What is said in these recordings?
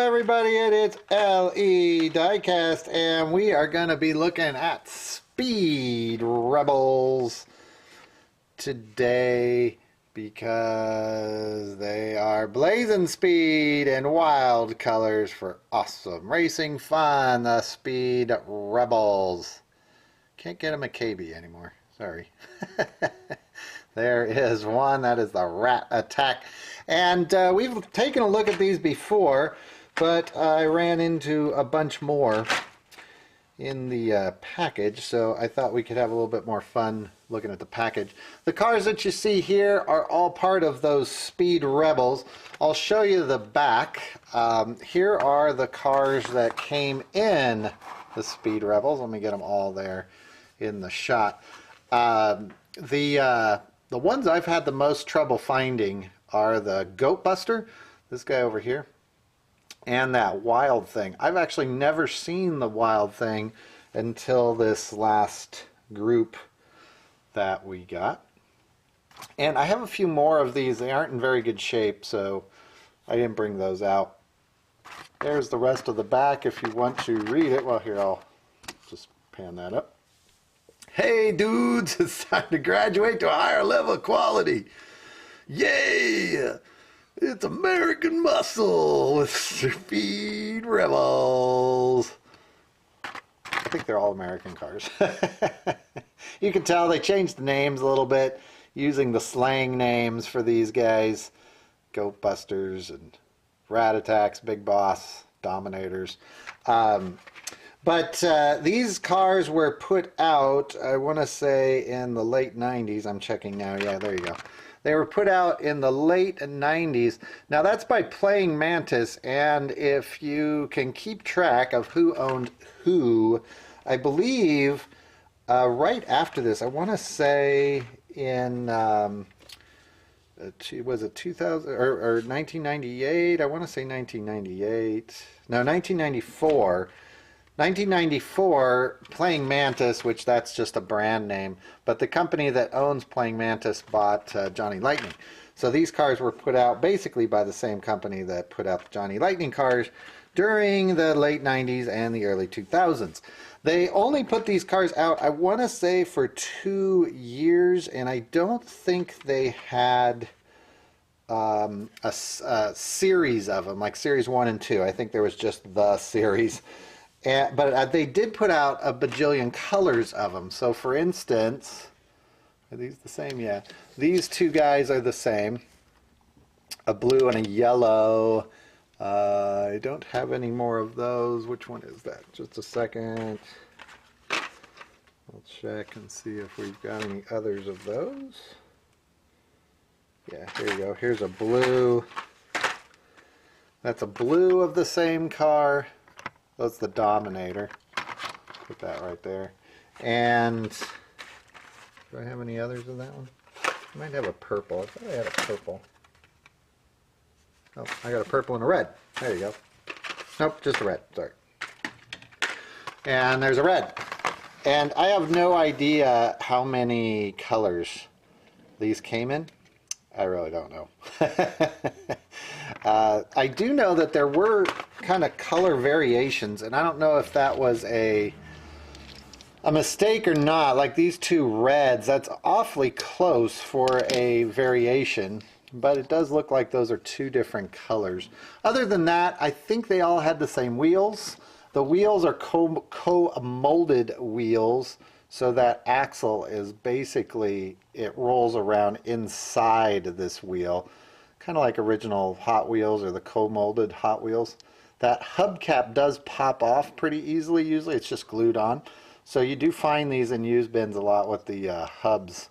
everybody, it is LE Diecast, and we are going to be looking at Speed Rebels today because they are blazing speed and wild colors for awesome racing fun. The Speed Rebels. Can't get them a KB anymore. Sorry. There is one. That is the Rat Attack. And we've taken a look at these before, but I ran into a bunch more in the package, so I thought we could have a little bit more fun looking at the package. The cars that you see here are all part of those Speed Rebels. I'll show you the back. Here are the cars that came in the Speed Rebels. Let me get them all there in the shot. The ones I've had the most trouble finding are the Goat Buster, this guy over here, and that Wild Thing. I've actually never seen the Wild Thing until this last group that we got. And I have a few more of these. They aren't in very good shape, so I didn't bring those out. There's the rest of the back if you want to read it. Well, here, I'll just pan that up. Hey dudes, it's time to graduate to a higher level of quality. Yay! It's American Muscle with Speed Rebels. I think they're all American cars. You can tell they changed the names a little bit, using the slang names for these guys. Goat Busters and Rat Attacks, Big Boss, Dominators. But these cars were put out, I want to say, in the late 90s. I'm checking now. Yeah, there you go. They were put out in the late 90s. Now, that's by Playing Mantis, and if you can keep track of who owned who, I believe right after this, I want to say in, was it 2000 or 1998? I want to say 1998. No, 1994. 1994, Playing Mantis, which that's just a brand name, but the company that owns Playing Mantis bought Johnny Lightning. So these cars were put out basically by the same company that put out the Johnny Lightning cars during the late 90s and the early 2000s. They only put these cars out, I want to say, for 2 years, and I don't think they had a series of them, like Series 1 and 2. I think there was just the series. But they did put out a bajillion colors of them. So for instance, are these the same? Yeah. These two guys are the same. A blue and a yellow. I don't have any more of those. Which one is that? Just a second. I'll check and see if we've got any others of those. Yeah, here you go. Here's a blue. That's a blue of the same car. That's the Dominator. Put that right there. And do I have any others of that one? I might have a purple. I thought I had a purple. Oh, I got a purple and a red. There you go. Nope, just a red. Sorry. And there's a red. And I have no idea how many colors these came in. I really don't know. I do know that there were kind of color variations, and I don't know if that was a mistake or not. Like these two reds, that's awfully close for a variation, but it does look like those are two different colors. Other than that, I think they all had the same wheels. The wheels are co-molded wheels, so that axle is basically, it rolls around inside this wheel, kind of like original Hot Wheels or the co-molded Hot Wheels. That hubcap does pop off pretty easily. Usually it's just glued on. So you do find these in used bins a lot with the hubs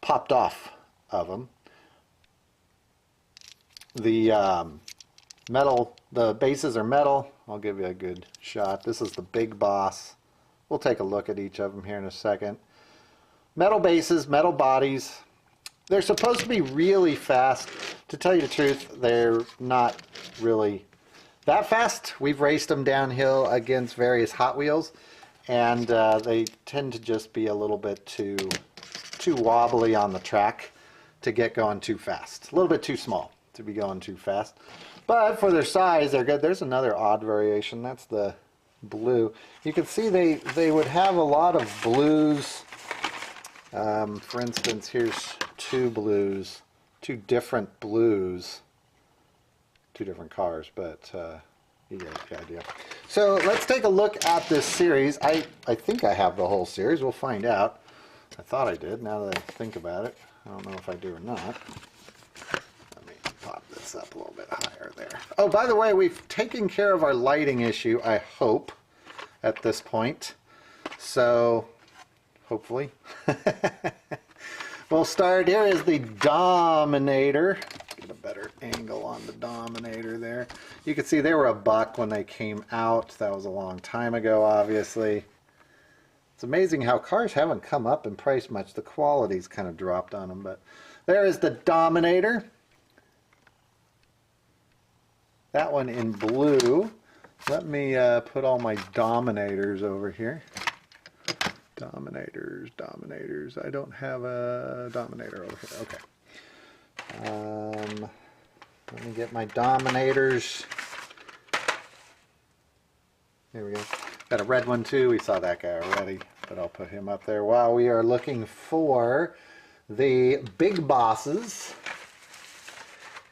popped off of them. The metal, the bases are metal. I'll give you a good shot. This is the Big Boss. We'll take a look at each of them here in a second. Metal bases, metal bodies. They're supposed to be really fast. To tell you the truth, they're not really that fast. We've raced them downhill against various Hot Wheels, and they tend to just be a little bit too wobbly on the track to get going too fast. A little bit too small. to be going too fast. But for their size, they're good. There's another odd variation. That's the blue. You can see they would have a lot of blues. For instance, here's two blues, two different blues, two different cars, but you get the idea. So let's take a look at this series. I think I have the whole series. We'll find out. I thought I did, now that I think about it. I don't know if I do or not. Let me pop this up a little bit higher there. Oh, by the way, we've taken care of our lighting issue, I hope, at this point. So, hopefully. We'll start. Here is the Dominator. Get a better angle on the Dominator there. You can see they were $1 when they came out. That was a long time ago, obviously. It's amazing how cars haven't come up in price much. The quality's kind of dropped on them, but there is the Dominator. That one in blue. Let me put all my Dominators over here. Dominators. I don't have a Dominator over here. Okay. Let me get my Dominators. Here we go. Got a red one too. We saw that guy already, but I'll put him up there while we are looking for the big bosses.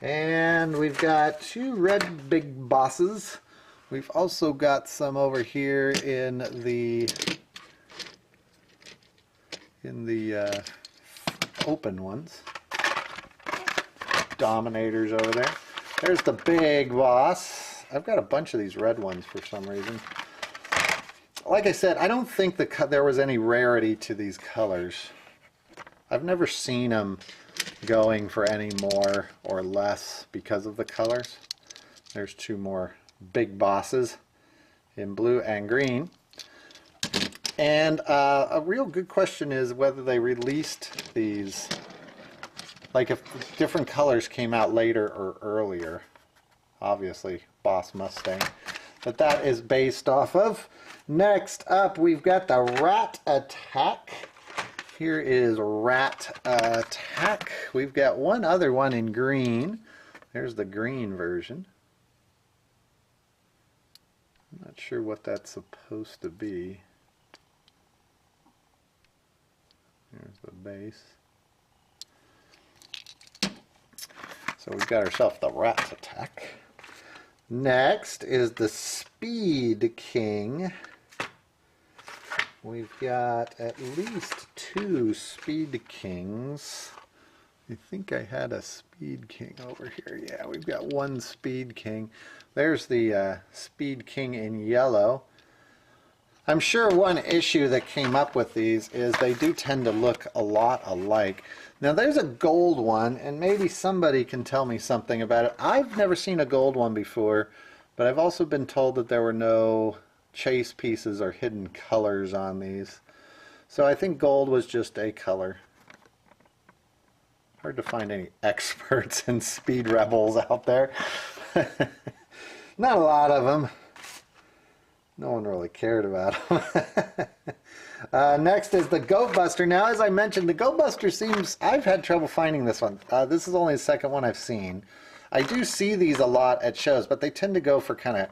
And we've got two red big bosses. We've also got some over here in the open ones. Dominators over there. There's the big boss. I've got a bunch of these red ones for some reason. Like I said, I don't think there was any rarity to these colors. I've never seen them going for any more or less because of the colors. There's two more big bosses in blue and green. And a real good question is whether they released these, like if different colors came out later or earlier. Obviously, Boss Mustang. But that is based off of. Next up, we've got the Rat Attack. Here is Rat Attack. We've got one other one in green. There's the green version. I'm not sure what that's supposed to be. There's the base. So we've got ourselves the Rat Attack. Next is the Speed King. We've got at least two Speed Kings. I think I had a Speed King over here. Yeah, we've got one Speed King. There's the Speed King in yellow. I'm sure one issue that came up with these is they do tend to look a lot alike. Now there's a gold one, and maybe somebody can tell me something about it. I've never seen a gold one before, but I've also been told that there were no chase pieces or hidden colors on these. So I think gold was just a color. Hard to find any experts in Speed Rebels out there. Not a lot of them. No one really cared about them. Next is the Goat Buster. Now, as I mentioned, the Goat Buster seems... I've had trouble finding this one. This is only the second one I've seen. I do see these a lot at shows, but they tend to go for kind of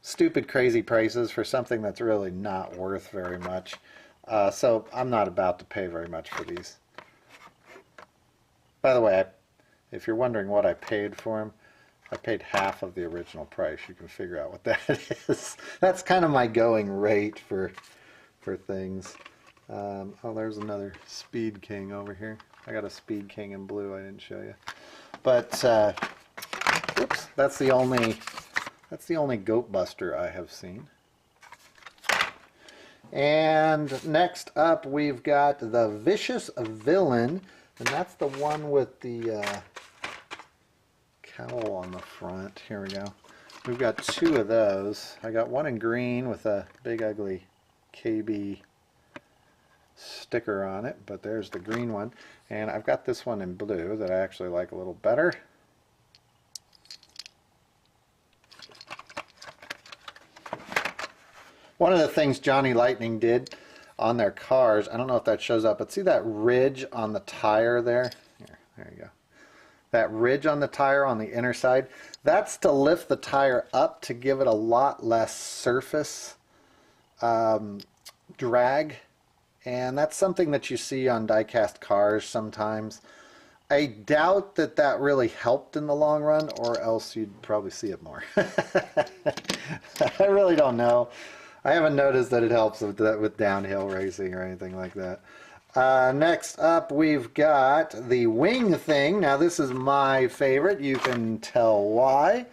stupid, crazy prices for something that's really not worth very much. So I'm not about to pay very much for these. By the way, if you're wondering what I paid for them, I paid half of the original price. You can figure out what that is. That's kind of my going rate for things. Oh, there's another Speed King over here. I got a Speed King in blue I didn't show you. But, oops, that's the only Goat Buster I have seen. And next up we've got the Vicious Villain. And that's the one with the cowl on the front. Here we go. We've got two of those. I got one in green with a big ugly KB sticker on it, but there's the green one. And I've got this one in blue that I actually like a little better. One of the things Johnny Lightning did on their cars, I don't know if that shows up, but see that ridge on the tire there? Here, there you go. that ridge on the tire on the inner side, that's to lift the tire up to give it a lot less surface drag. And that's something that you see on die-cast cars sometimes. I doubt that that really helped in the long run, or else you'd probably see it more. I really don't know. I haven't noticed that it helps with downhill racing or anything like that. Next up, we've got the wing thing. Now, this is my favorite. You can tell why.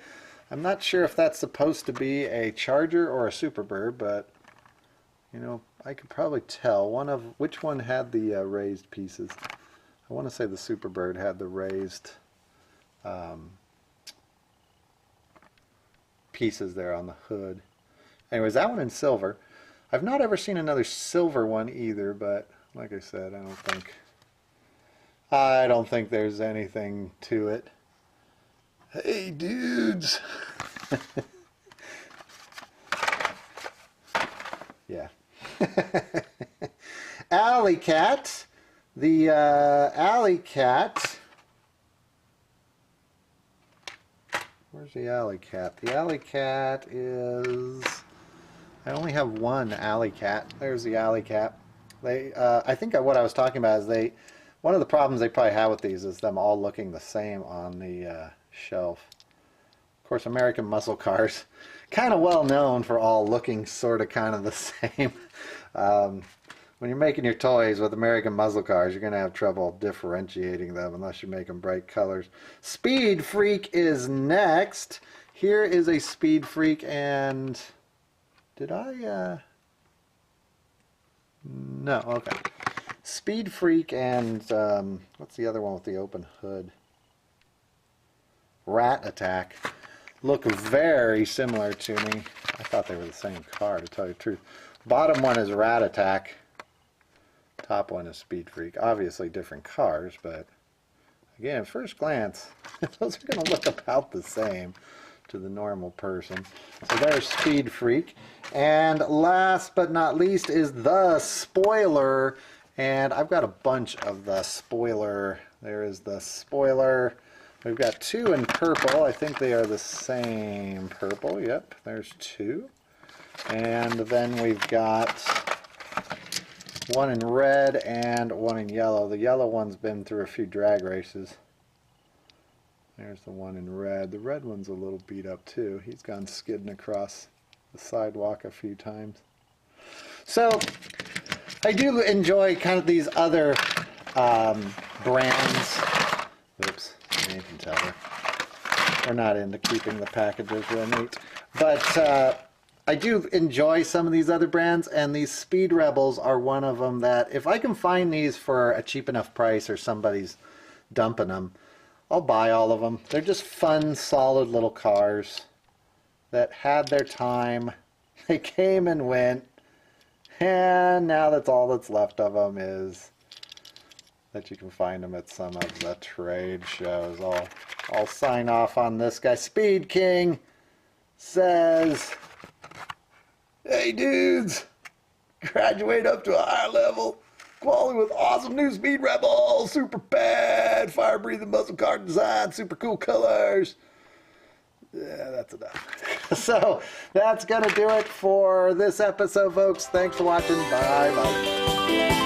I'm not sure if that's supposed to be a Charger or a Superbird, but, you know, I could probably tell which one had the raised pieces. I want to say the Superbird had the raised pieces there on the hood. Anyways, that one in silver. I've not ever seen another silver one either, but like I said, I don't think there's anything to it. Hey, dudes! Yeah. Alley Cat. The Alley Cat. Where's the Alley Cat? The Alley Cat is... I only have one Alley Cat. There's the Alley Cat. I think what I was talking about is one of the problems they probably have with these is them all looking the same on the shelf. Of course, American muscle cars, kind of well known for all looking sort of kind of the same. When you're making your toys with American muscle cars, you're going to have trouble differentiating them unless you make them bright colors. Speed Freak is next. Here is a Speed Freak, and did I... No, okay. Speed Freak and what's the other one with the open hood? Rat Attack. Look very similar to me. I thought they were the same car, to tell you the truth. Bottom one is Rat Attack. Top one is Speed Freak. Obviously different cars, but again, at first glance, those are going to look about the same to the normal person. So there's Speed Freak. And last but not least is the spoiler. And I've got a bunch of the spoiler. There is the spoiler. We've got two in purple. I think they are the same purple. Yep, there's two. And then we've got one in red and one in yellow. The yellow one's been through a few drag races. There's the one in red. The red one's a little beat up too. He's gone skidding across the sidewalk a few times. So I do enjoy kind of these other brands. Oops, you can tell we're not into keeping the packages real neat. But I do enjoy some of these other brands, and these Speed Rebels are one of them that if I can find these for a cheap enough price or somebody's dumping them, I'll buy all of them. They're just fun, solid little cars that had their time. They came and went, and now that's all that's left of them is that you can find them at some of the trade shows. I'll sign off on this guy. Speed King says, hey dudes, graduate up to a higher level. Quality with awesome new Speed Rebels, super bad, fire-breathing muscle car design, super cool colors. Yeah, that's enough. So that's going to do it for this episode, folks. Thanks for watching. Bye-bye.